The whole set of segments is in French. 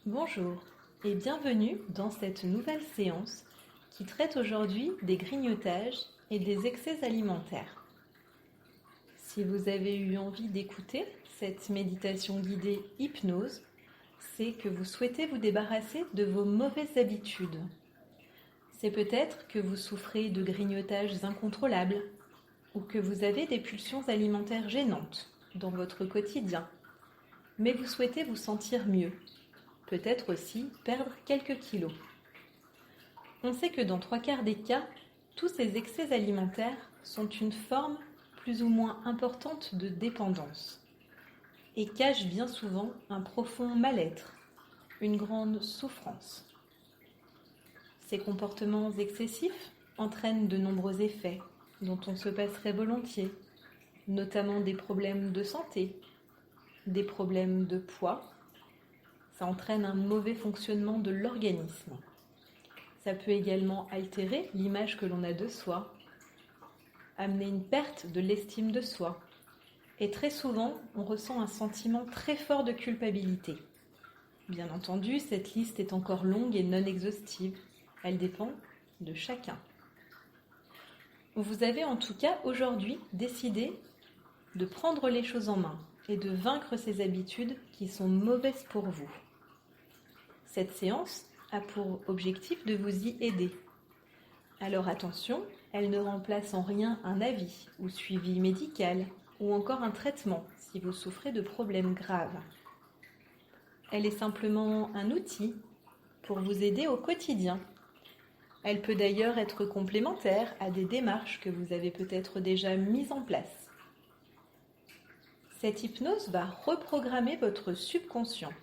Bonjour et bienvenue dans cette nouvelle séance qui traite aujourd'hui des grignotages et des excès alimentaires. Si vous avez eu envie d'écouter cette méditation guidée hypnose, c'est que vous souhaitez vous débarrasser de vos mauvaises habitudes. C'est peut-être que vous souffrez de grignotages incontrôlables ou que vous avez des pulsions alimentaires gênantes dans votre quotidien, mais vous souhaitez vous sentir mieux. Peut-être aussi perdre quelques kilos. On sait que dans 3/4 des cas, tous ces excès alimentaires sont une forme plus ou moins importante de dépendance et cachent bien souvent un profond mal-être, une grande souffrance. Ces comportements excessifs entraînent de nombreux effets dont on se passerait volontiers, notamment des problèmes de santé, des problèmes de poids. Ça entraîne un mauvais fonctionnement de l'organisme. Ça peut également altérer l'image que l'on a de soi, amener une perte de l'estime de soi. Et très souvent, on ressent un sentiment très fort de culpabilité. Bien entendu, cette liste est encore longue et non exhaustive. Elle dépend de chacun. Vous avez en tout cas aujourd'hui décidé de prendre les choses en main et de vaincre ces habitudes qui sont mauvaises pour vous. Cette séance a pour objectif de vous y aider. Alors attention, elle ne remplace en rien un avis ou suivi médical ou encore un traitement si vous souffrez de problèmes graves. Elle est simplement un outil pour vous aider au quotidien. Elle peut d'ailleurs être complémentaire à des démarches que vous avez peut-être déjà mises en place. Cette hypnose va reprogrammer votre subconscient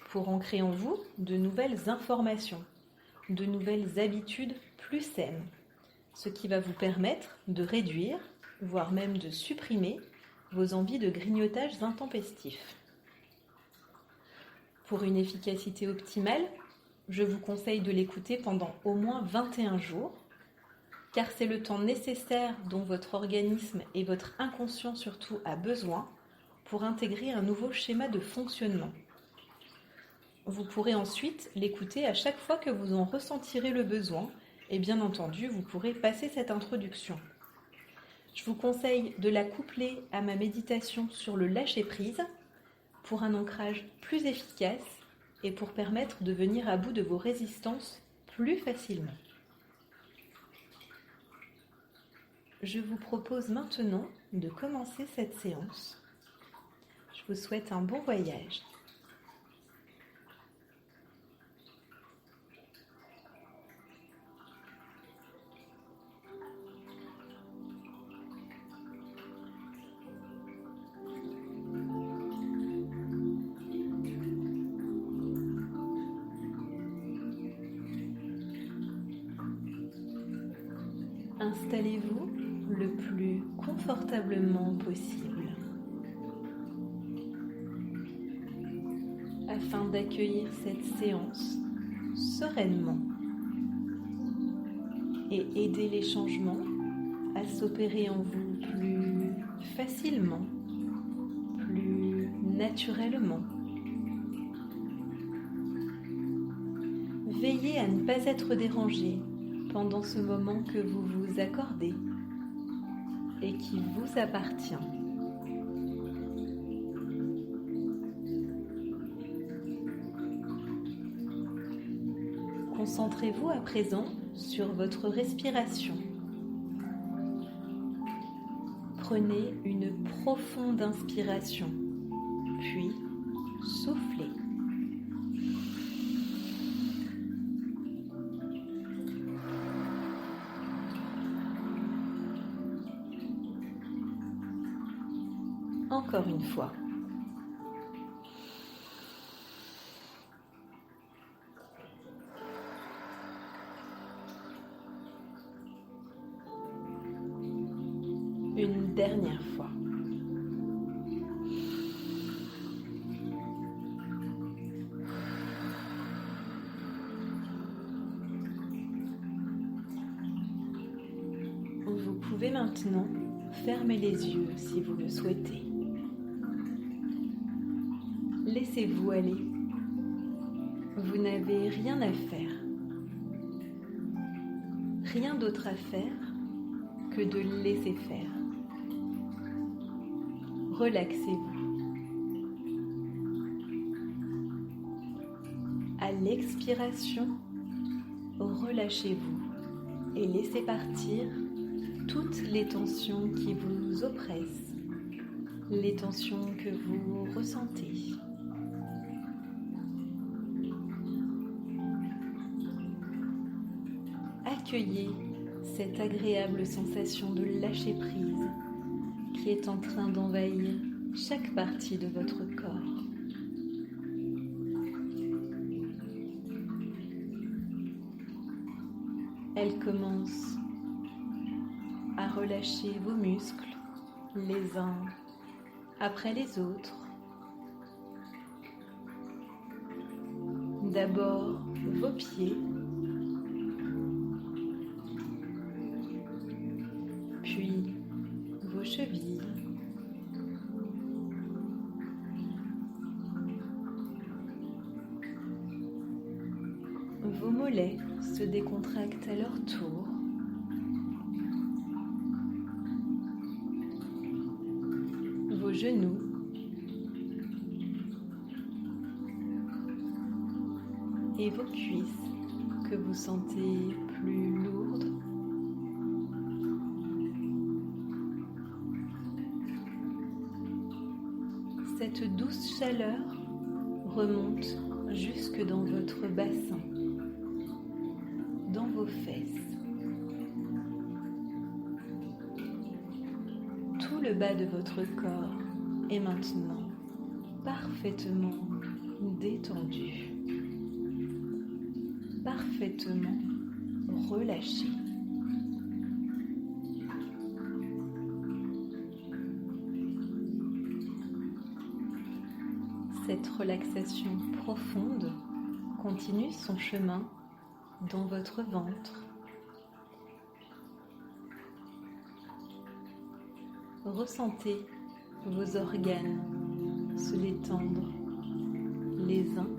pour ancrer en vous de nouvelles informations, de nouvelles habitudes plus saines, ce qui va vous permettre de réduire, voire même de supprimer, vos envies de grignotage intempestifs. Pour une efficacité optimale, je vous conseille de l'écouter pendant au moins 21 jours, car c'est le temps nécessaire dont votre organisme et votre inconscient surtout a besoin pour intégrer un nouveau schéma de fonctionnement. Vous pourrez ensuite l'écouter à chaque fois que vous en ressentirez le besoin et bien entendu, vous pourrez passer cette introduction. Je vous conseille de la coupler à ma méditation sur le lâcher-prise pour un ancrage plus efficace et pour permettre de venir à bout de vos résistances plus facilement. Je vous propose maintenant de commencer cette séance. Je vous souhaite un bon voyage. Installez-vous le plus confortablement possible afin d'accueillir cette séance sereinement et aider les changements à s'opérer en vous plus facilement, plus naturellement. Veillez à ne pas être dérangé pendant ce moment que vous vous accordez et qui vous appartient. Concentrez-vous à présent sur votre respiration. Prenez une profonde inspiration, puis soufflez. Encore une fois. Une dernière fois. Vous pouvez maintenant fermer les yeux si vous le souhaitez. Laissez-vous aller Vous n'avez rien à faire. Rien d'autre à faire que de laisser faire. Relaxez-vous. À l'expiration, relâchez-vous et laissez partir toutes les tensions qui vous oppressent, les tensions que vous ressentez. Accueillez cette agréable sensation de lâcher prise qui est en train d'envahir chaque partie de votre corps. Elle commence à relâcher vos muscles les uns après les autres. D'abord vos pieds, puis vos chevilles, vos mollets se décontractent à leur tour. Vos genoux, et vos cuisses que vous sentez plus lourdes. Cette douce chaleur remonte jusque dans votre bassin, dans vos fesses. Tout le bas de votre corps est maintenant parfaitement détendu, parfaitement relâché. Cette relaxation profonde continue son chemin dans votre ventre. Ressentez vos organes se détendre les uns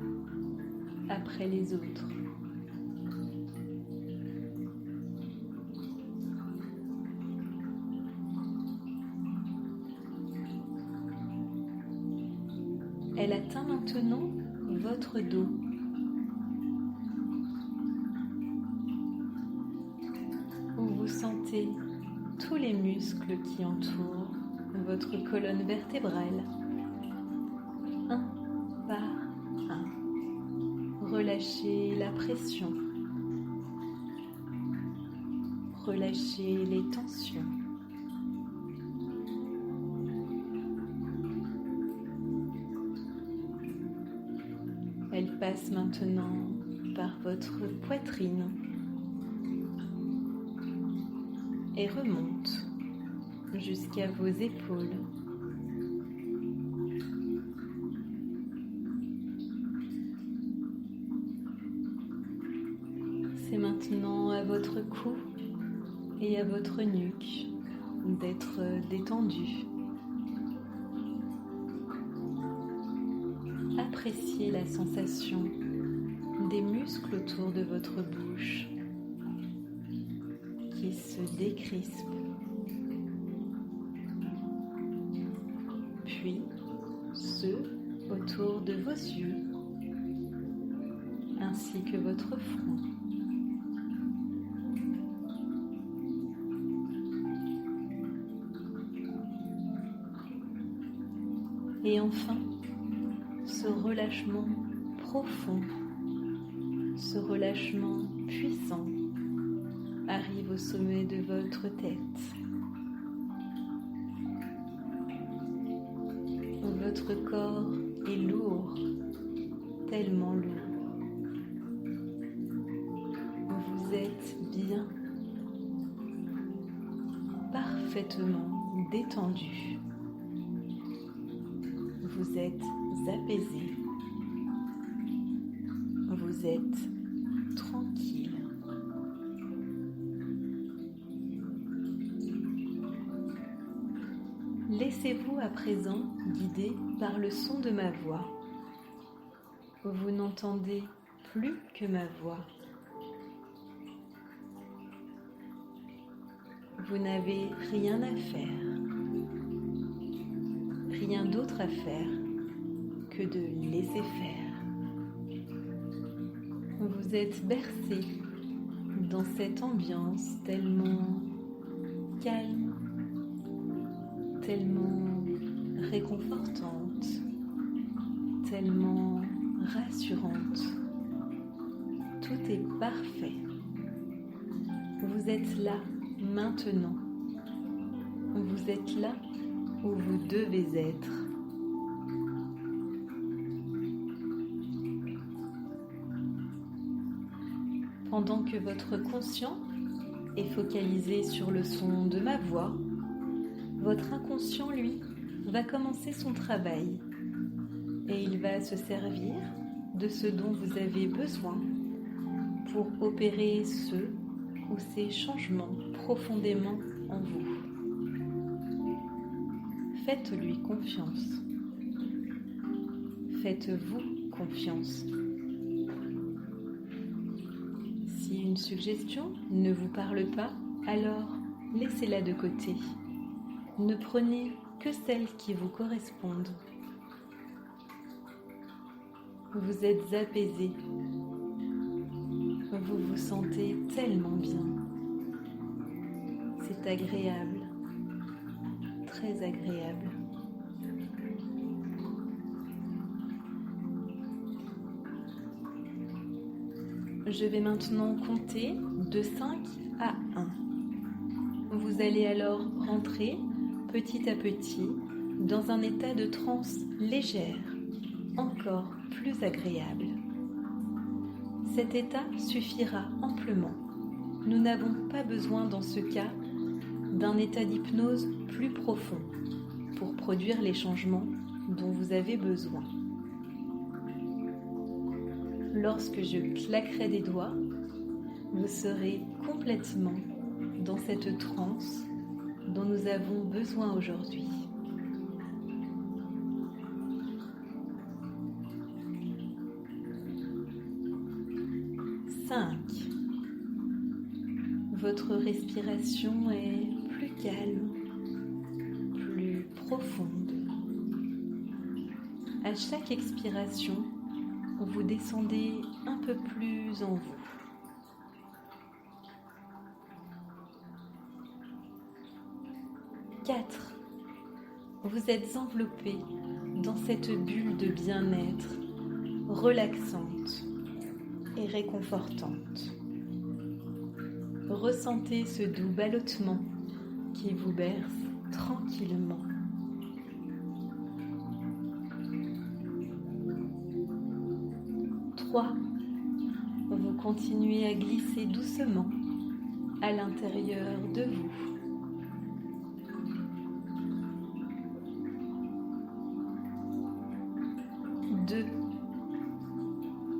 après les autres. Elle atteint maintenant votre dos. Où vous sentez tous les muscles qui entourent votre colonne vertébrale, un par un. Relâchez la pression, relâchez les tensions. Elle passe maintenant par votre poitrine et remonte jusqu'à vos épaules. C'est maintenant à votre cou et à votre nuque d'être détendu. Appréciez la sensation des muscles autour de votre bouche qui se décrispent, puis ceux autour de vos yeux ainsi que votre front. Et enfin, ce relâchement profond, ce relâchement puissant arrive au sommet de votre tête. Votre corps est lourd, tellement lourd. Vous êtes bien, parfaitement détendu. Vous êtes apaisé. Vous êtes tranquille. Laissez-vous à présent guider par le son de ma voix. Vous n'entendez plus que ma voix. Vous n'avez rien à faire, rien d'autre à faire que de laisser faire. Vous êtes bercé dans cette ambiance tellement calme, tellement réconfortante, tellement rassurante. Tout est parfait. Vous êtes là maintenant. Vous êtes là où vous devez être. Pendant que votre conscient est focalisé sur le son de ma voix, votre inconscient, lui, va commencer son travail et il va se servir de ce dont vous avez besoin pour opérer ce ou ces changements profondément en vous. Faites-lui confiance. Faites-vous confiance. Si une suggestion ne vous parle pas, alors laissez-la de côté. Ne prenez que celles qui vous correspondent. Vous êtes apaisé. Vous vous sentez tellement bien. C'est agréable, très agréable. Je vais maintenant compter de 5 à 1. Vous allez alors rentrer petit à petit dans un état de transe légère, encore plus agréable. Cet état suffira amplement. Nous n'avons pas besoin dans ce cas d'un état d'hypnose plus profond pour produire les changements dont vous avez besoin. Lorsque je claquerai des doigts, vous serez complètement dans cette transe dont nous avons besoin aujourd'hui. 5. Votre respiration est plus calme, plus profonde. À chaque expiration, vous descendez un peu plus en vous. 4. Vous êtes enveloppé dans cette bulle de bien-être relaxante et réconfortante. Ressentez ce doux ballottement qui vous berce tranquillement. 3. Vous continuez à glisser doucement à l'intérieur de vous. 2.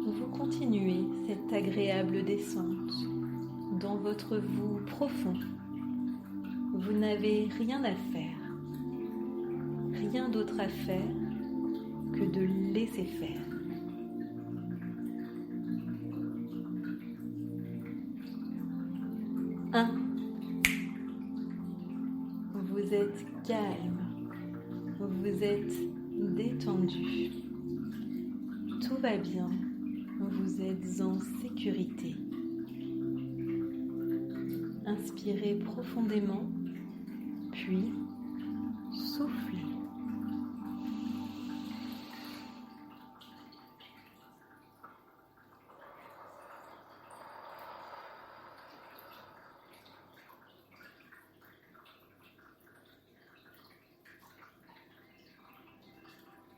Vous continuez cette agréable descente dans votre vous profond. Vous n'avez rien à faire, rien d'autre à faire que de laisser faire. 1. Vous êtes calme, vous êtes détendu. Tout va bien, vous êtes en sécurité. Inspirez profondément, puis soufflez.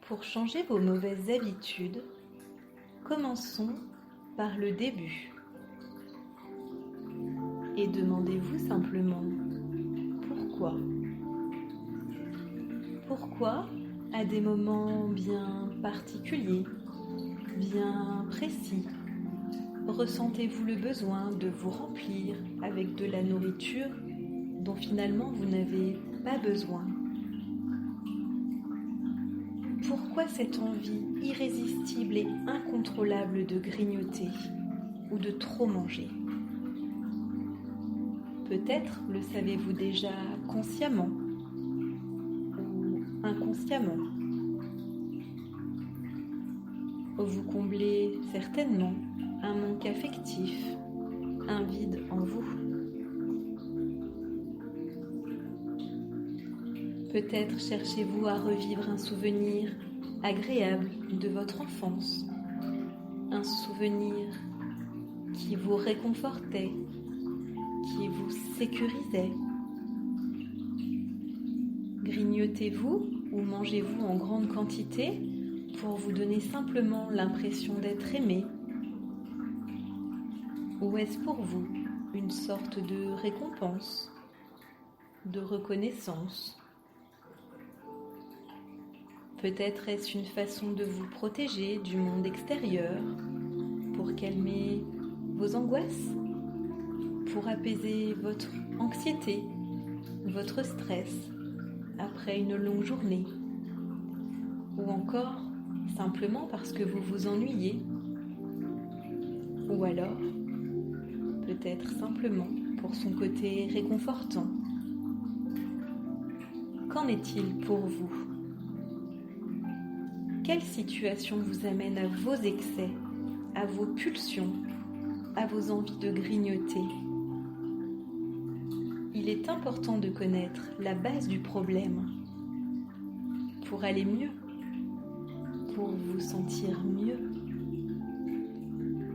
Pour changer vos mauvaises habitudes, commençons par le début. Et demandez-vous simplement pourquoi. Pourquoi, à des moments bien particuliers, bien précis, ressentez-vous le besoin de vous remplir avec de la nourriture dont finalement vous n'avez pas besoin? Pourquoi Pourquoi cette envie irrésistible et incontrôlable de grignoter ou de trop manger? Peut-être le savez-vous déjà consciemment ou inconsciemment. Vous comblez certainement un manque affectif, un vide en vous. Peut-être cherchez-vous à revivre un souvenir agréable de votre enfance, un souvenir qui vous réconfortait, qui vous sécurisait. Grignotez-vous ou mangez-vous en grande quantité pour vous donner simplement l'impression d'être aimé? Ou est-ce pour vous une sorte de récompense, de reconnaissance? Peut-être est-ce une façon de vous protéger du monde extérieur, pour calmer vos angoisses, pour apaiser votre anxiété, votre stress après une longue journée, ou encore simplement parce que vous vous ennuyez, ou alors peut-être simplement pour son côté réconfortant. Qu'en est-il pour vous? Quelle situation vous amène à vos excès, à vos pulsions, à vos envies de grignoter? Il est important de connaître la base du problème pour aller mieux, pour vous sentir mieux,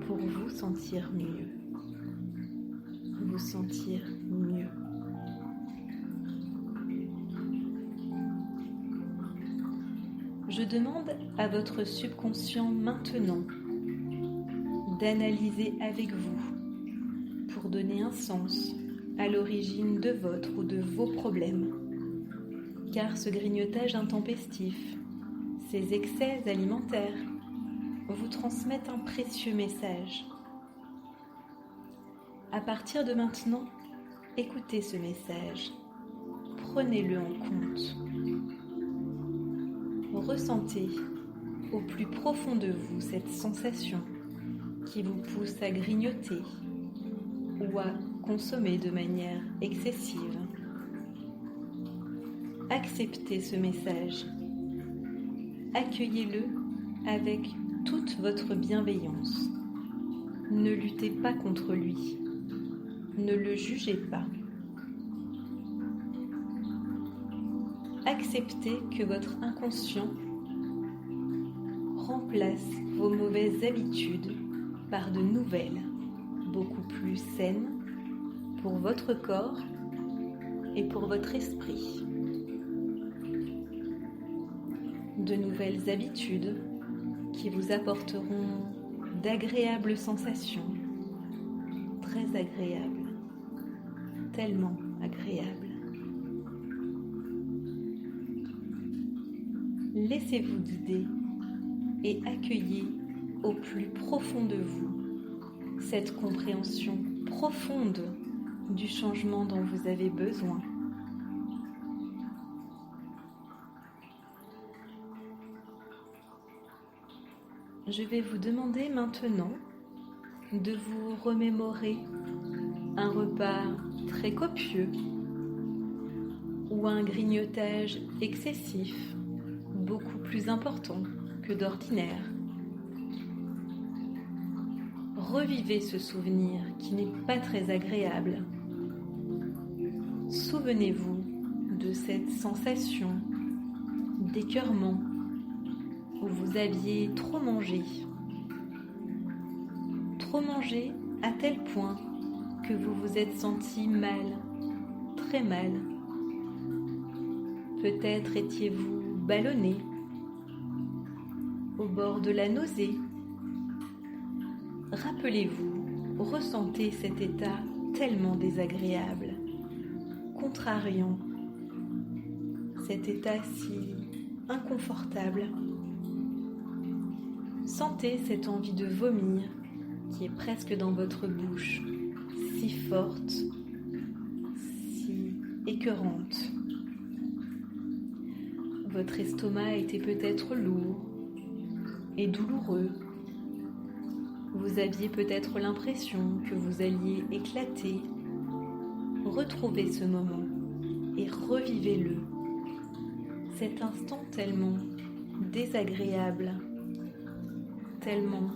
pour vous sentir mieux, vous sentir mieux. Je demande à votre subconscient maintenant d'analyser avec vous pour donner un sens à l'origine de votre ou de vos problèmes. Car ce grignotage intempestif, ces excès alimentaires vous transmettent un précieux message. À partir de maintenant, écoutez ce message, prenez-le en compte. Ressentez au plus profond de vous cette sensation qui vous pousse à grignoter ou à consommer de manière excessive. Acceptez ce message. Accueillez-le avec toute votre bienveillance. Ne luttez pas contre lui. Ne le jugez pas. Acceptez que votre inconscient remplace vos mauvaises habitudes par de nouvelles, beaucoup plus saines pour votre corps et pour votre esprit. De nouvelles habitudes qui vous apporteront d'agréables sensations, très agréables, tellement agréables. Laissez-vous guider et accueillez au plus profond de vous cette compréhension profonde du changement dont vous avez besoin. Je vais vous demander maintenant de vous remémorer un repas très copieux ou un grignotage excessif, beaucoup plus important que d'ordinaire. Revivez ce souvenir qui n'est pas très agréable. Souvenez-vous de cette sensation d'écœurement où vous aviez trop mangé. Trop mangé à tel point que vous vous êtes senti mal, très mal. Peut-être étiez-vous ballonné, au bord de la nausée. Rappelez-vous, ressentez cet état tellement désagréable, contrariant, cet état si inconfortable. Sentez cette envie de vomir qui est presque dans votre bouche, si forte, si écœurante. Votre estomac était peut-être lourd et douloureux. Vous aviez peut-être l'impression que vous alliez éclater. Retrouvez ce moment et revivez-le. Cet instant tellement désagréable, tellement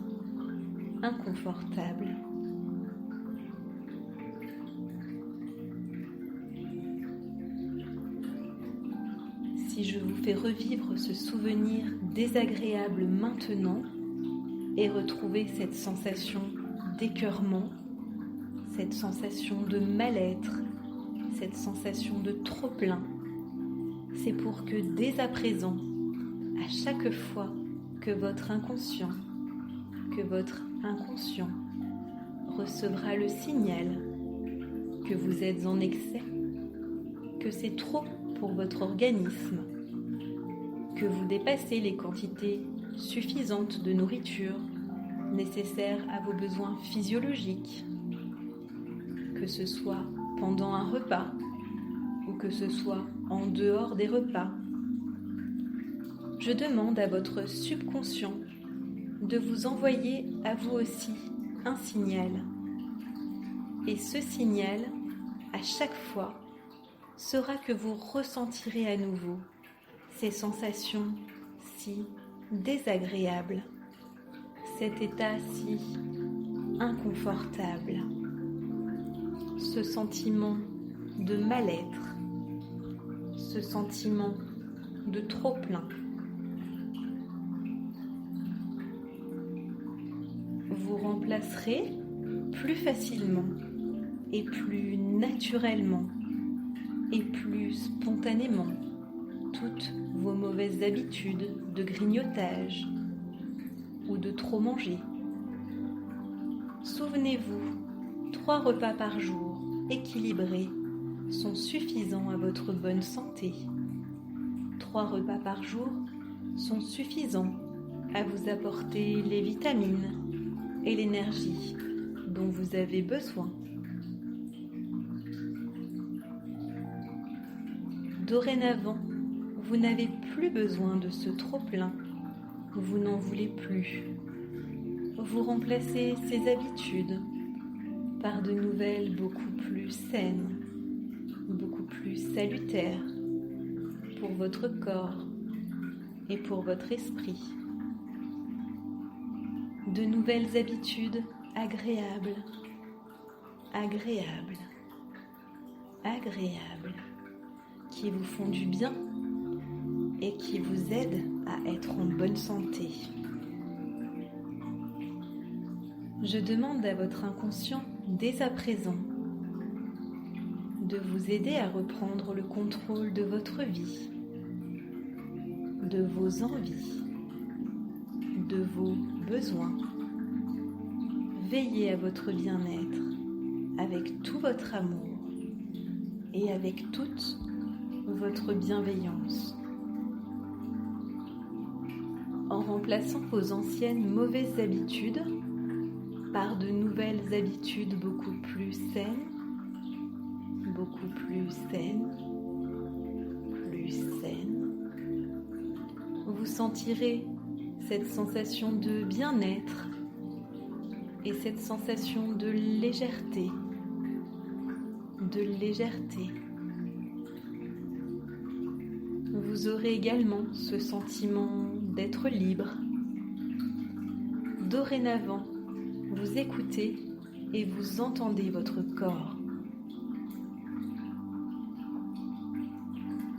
inconfortable. Si je vous fais revivre ce souvenir désagréable maintenant et retrouver cette sensation d'écœurement, cette sensation de mal-être, cette sensation de trop-plein, c'est pour que dès à présent, à chaque fois que votre inconscient recevra le signal que vous êtes en excès, que c'est trop pour votre organisme, que vous dépassez les quantités suffisantes de nourriture nécessaires à vos besoins physiologiques, que ce soit pendant un repas ou que ce soit en dehors des repas. Je demande à votre subconscient de vous envoyer à vous aussi un signal. Et ce signal, à chaque fois, sera que vous ressentirez à nouveau ces sensations si désagréables, cet état si inconfortable, ce sentiment de mal-être, ce sentiment de trop-plein. Vous remplacerez plus facilement et plus naturellement et plus spontanément toutes vos mauvaises habitudes de grignotage ou de trop manger. Souvenez-vous, 3 repas par jour équilibrés sont suffisants à votre bonne santé. 3 repas par jour sont suffisants à vous apporter les vitamines et l'énergie dont vous avez besoin. Dorénavant, vous n'avez plus besoin de ce trop-plein. Vous n'en voulez plus. Vous remplacez ces habitudes par de nouvelles beaucoup plus saines, beaucoup plus salutaires pour votre corps et pour votre esprit. De nouvelles habitudes agréables, agréables, agréables, qui vous font du bien et qui vous aident à être en bonne santé. Je demande à votre inconscient dès à présent de vous aider à reprendre le contrôle de votre vie, de vos envies, de vos besoins. Veillez à votre bien-être avec tout votre amour et avec toute votre bienveillance. En remplaçant vos anciennes mauvaises habitudes par de nouvelles habitudes beaucoup plus saines, vous sentirez cette sensation de bien-être et cette sensation de légèreté, Vous aurez également ce sentiment d'être libre. Dorénavant, vous écoutez et vous entendez votre corps.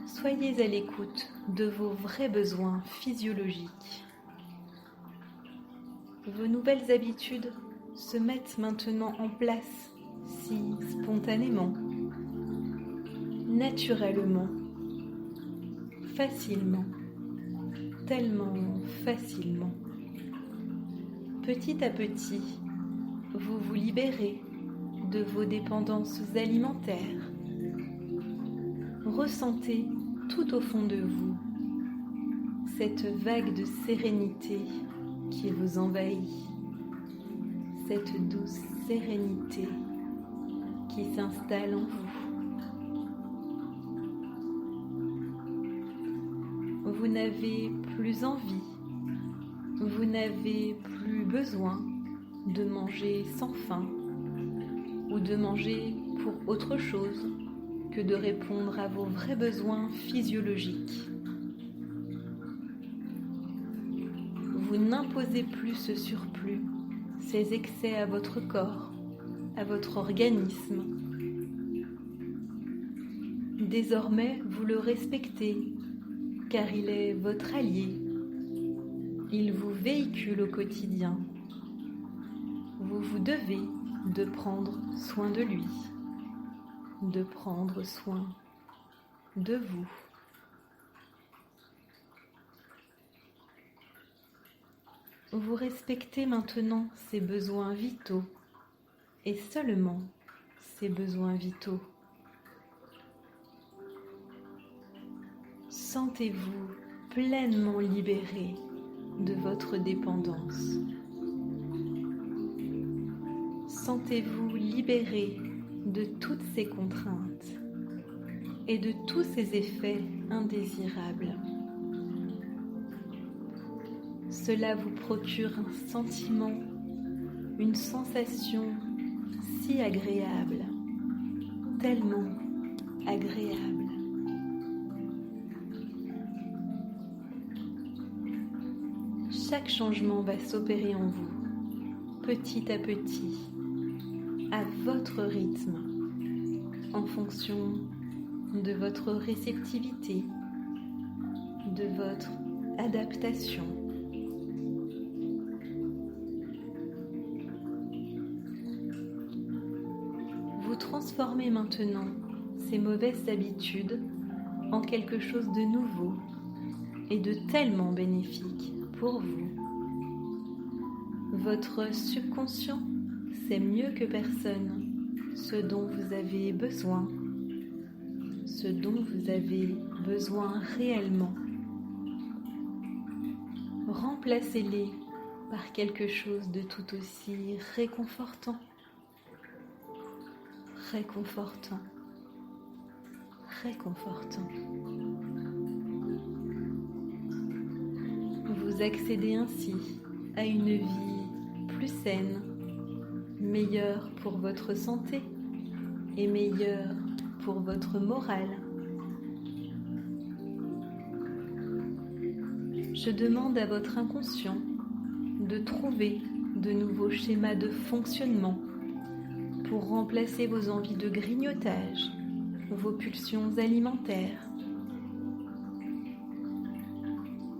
Soyez à l'écoute de vos vrais besoins physiologiques. Vos nouvelles habitudes se mettent maintenant en place si spontanément, naturellement, facilement, tellement facilement. Petit à petit, vous vous libérez de vos dépendances alimentaires. Ressentez tout au fond de vous cette vague de sérénité qui vous envahit, cette douce sérénité qui s'installe en vous. Vous n'avez plus envie, vous n'avez plus besoin de manger sans faim ou de manger pour autre chose que de répondre à vos vrais besoins physiologiques. Vous n'imposez plus ce surplus, ces excès à votre corps, à votre organisme. Désormais, vous le respectez, car il est votre allié. Il vous véhicule au quotidien. Vous vous devez de prendre soin de lui, de prendre soin de vous. Vous respectez maintenant ses besoins vitaux et seulement ses besoins vitaux. Sentez-vous pleinement libéré de votre dépendance. Sentez-vous libéré de toutes ces contraintes et de tous ces effets indésirables. Cela vous procure un sentiment, une sensation si agréable, tellement agréable. Chaque changement va s'opérer en vous, petit à petit, à votre rythme, en fonction de votre réceptivité, de votre adaptation. Vous transformez maintenant ces mauvaises habitudes en quelque chose de nouveau et de tellement bénéfique pour vous. Votre subconscient sait mieux que personne ce dont vous avez besoin, ce dont vous avez besoin réellement. Remplacez-les par quelque chose de tout aussi réconfortant. Réconfortant, réconfortant. Vous accédez ainsi à une vie plus saine, meilleure pour votre santé et meilleure pour votre morale. Je demande à votre inconscient de trouver de nouveaux schémas de fonctionnement pour remplacer vos envies de grignotage, vos pulsions alimentaires.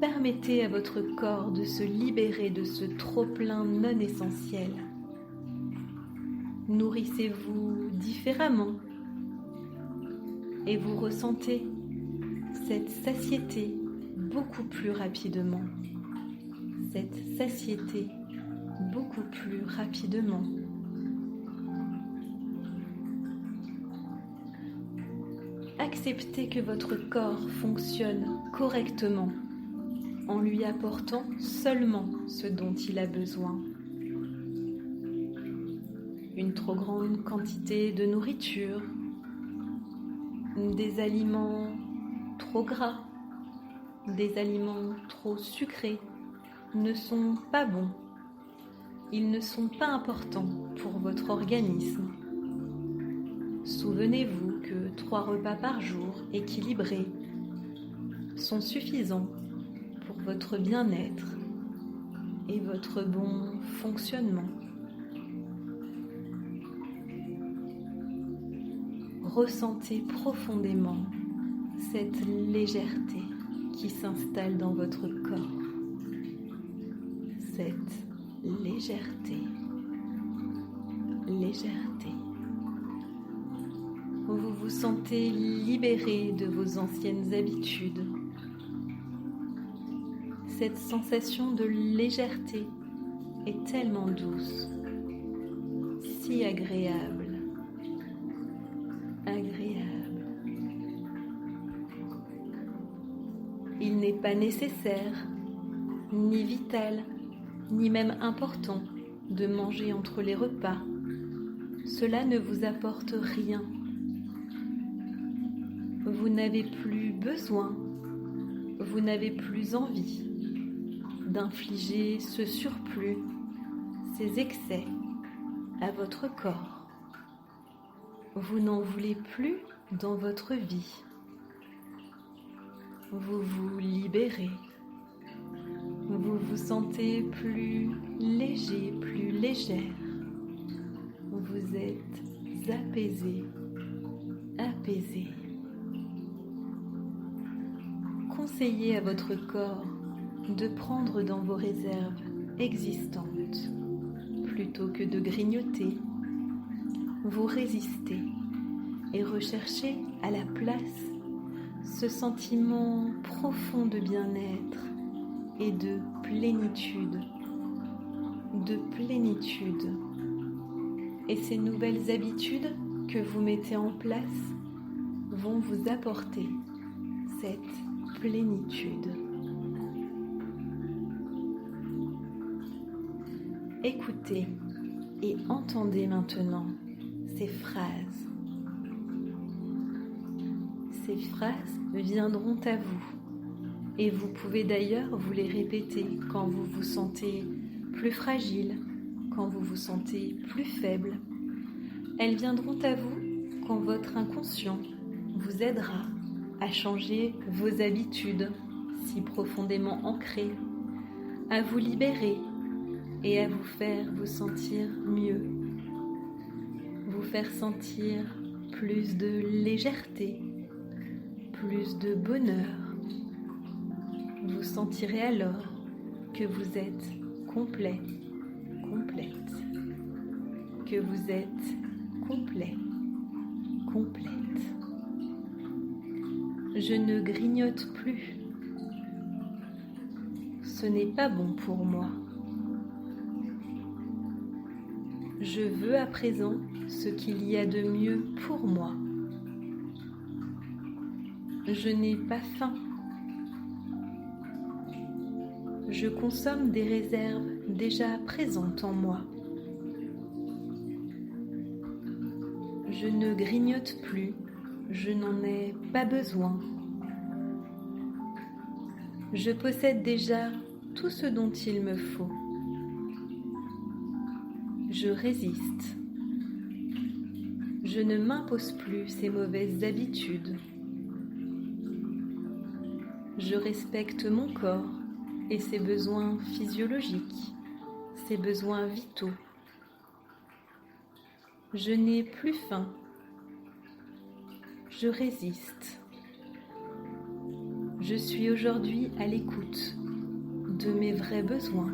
Permettez à votre corps de se libérer de ce trop-plein non essentiel. Nourrissez-vous différemment et vous ressentez cette satiété beaucoup plus rapidement. Cette satiété beaucoup plus rapidement. Acceptez que votre corps fonctionne correctement en lui apportant seulement ce dont il a besoin. Une trop grande quantité de nourriture, des aliments trop gras, des aliments trop sucrés ne sont pas bons. Ils ne sont pas importants pour votre organisme. Souvenez-vous que 3 repas par jour équilibrés sont suffisants pour votre bien-être et votre bon fonctionnement. Ressentez profondément cette légèreté qui s'installe dans votre corps. Cette légèreté. Légèreté. Vous vous sentez libéré de vos anciennes habitudes. Cette sensation de légèreté est tellement douce, si agréable, agréable. Il n'est pas nécessaire, ni vital, ni même important de manger entre les repas. Cela ne vous apporte rien. Vous n'avez plus besoin vous n'avez plus envie d'infliger ce surplus, ces excès à votre corps. Vous n'en voulez plus dans votre vie. Vous vous libérez. Vous vous sentez plus léger, plus légère. Vous êtes apaisé, apaisé. Conseillez à votre corps de prendre dans vos réserves existantes plutôt que de grignoter. Vous résistez et recherchez à la place ce sentiment profond de bien-être et de plénitude, de plénitude. Et ces nouvelles habitudes que vous mettez en place vont vous apporter cette plénitude. Écoutez et entendez maintenant ces phrases. Ces phrases viendront à vous et vous pouvez d'ailleurs vous les répéter quand vous vous sentez plus fragile, quand vous vous sentez plus faible. Elles viendront à vous quand votre inconscient vous aidera à changer vos habitudes si profondément ancrées, à vous libérer et à vous faire vous sentir mieux, vous faire sentir plus de légèreté, plus de bonheur. Vous sentirez alors que vous êtes complet, complète, que vous êtes complet, complète. Je ne grignote plus. Ce n'est pas bon pour moi. Je veux à présent ce qu'il y a de mieux pour moi. Je n'ai pas faim. Je consomme des réserves déjà présentes en moi. Je ne grignote plus, je n'en ai pas besoin. Je possède déjà tout ce dont il me faut. Je résiste. Je ne m'impose plus ces mauvaises habitudes. Je respecte mon corps et ses besoins physiologiques, ses besoins vitaux. Je n'ai plus faim. Je résiste. Je suis aujourd'hui à l'écoute de mes vrais besoins.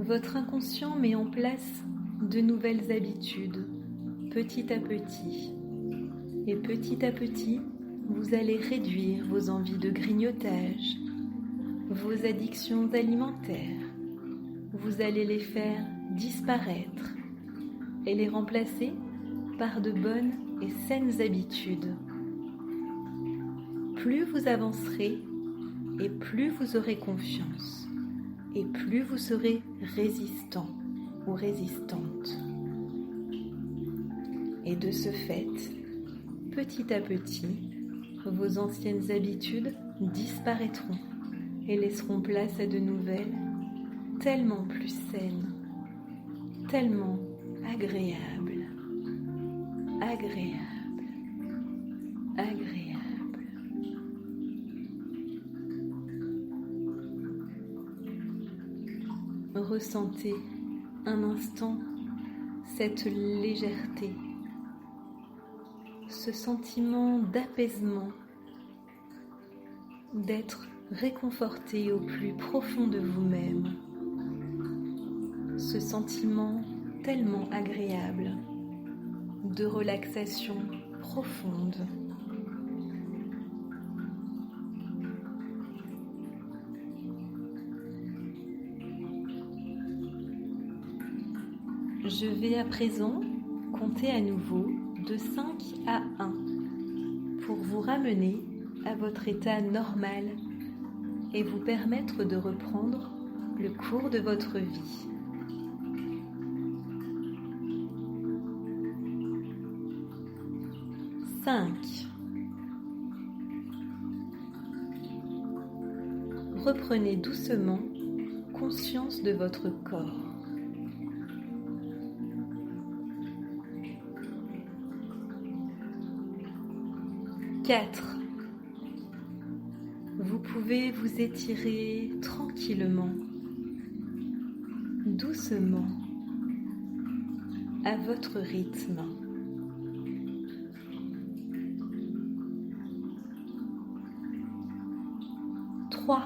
Votre inconscient met en place de nouvelles habitudes, petit à petit. Et petit à petit, vous allez réduire vos envies de grignotage, vos addictions alimentaires. Vous allez les faire disparaître et les remplacer par de bonnes et saines habitudes. Plus vous avancerez et plus vous aurez confiance et plus vous serez résistant ou résistante. Et de ce fait, petit à petit, vos anciennes habitudes disparaîtront et laisseront place à de nouvelles, tellement plus saines, tellement agréables, agréables, agréables. Ressentez un instant cette légèreté, ce sentiment d'apaisement, d'être réconforté au plus profond de vous-même, ce sentiment tellement agréable de relaxation profonde. Je vais à présent compter à nouveau de 5 à 1 pour vous ramener à votre état normal et vous permettre de reprendre le cours de votre vie. 5. Reprenez doucement conscience de votre corps. 4. Vous pouvez vous étirer tranquillement, doucement, à votre rythme. 3.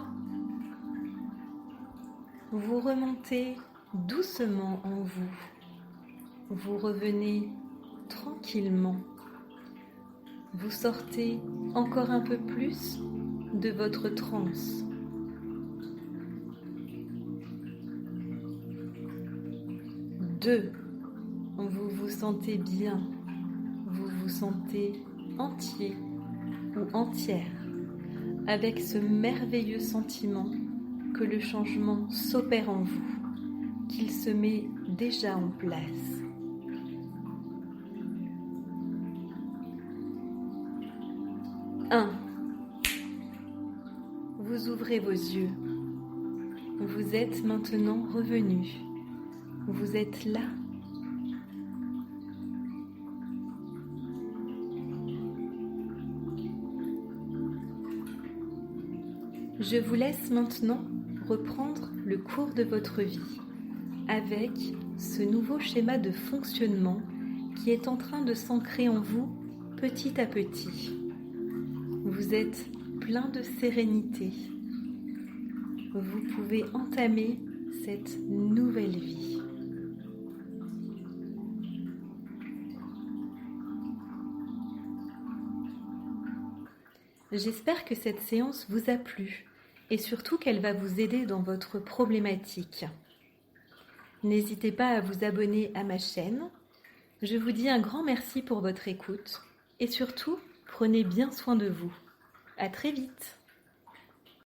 Vous remontez doucement en vous. Vous revenez tranquillement. Vous sortez encore un peu plus de votre transe. 2. Vous vous sentez bien. Vous vous sentez entier ou entière avec ce merveilleux sentiment que le changement s'opère en vous, qu'il se met déjà en place. 1. Vous ouvrez vos yeux. Vous êtes maintenant revenu. Vous êtes là. Je vous laisse maintenant reprendre le cours de votre vie avec ce nouveau schéma de fonctionnement qui est en train de s'ancrer en vous petit à petit. Vous êtes plein de sérénité. Vous pouvez entamer cette nouvelle vie. J'espère que cette séance vous a plu et surtout qu'elle va vous aider dans votre problématique. N'hésitez pas à vous abonner à ma chaîne. Je vous dis un grand merci pour votre écoute et surtout, prenez bien soin de vous. À très vite.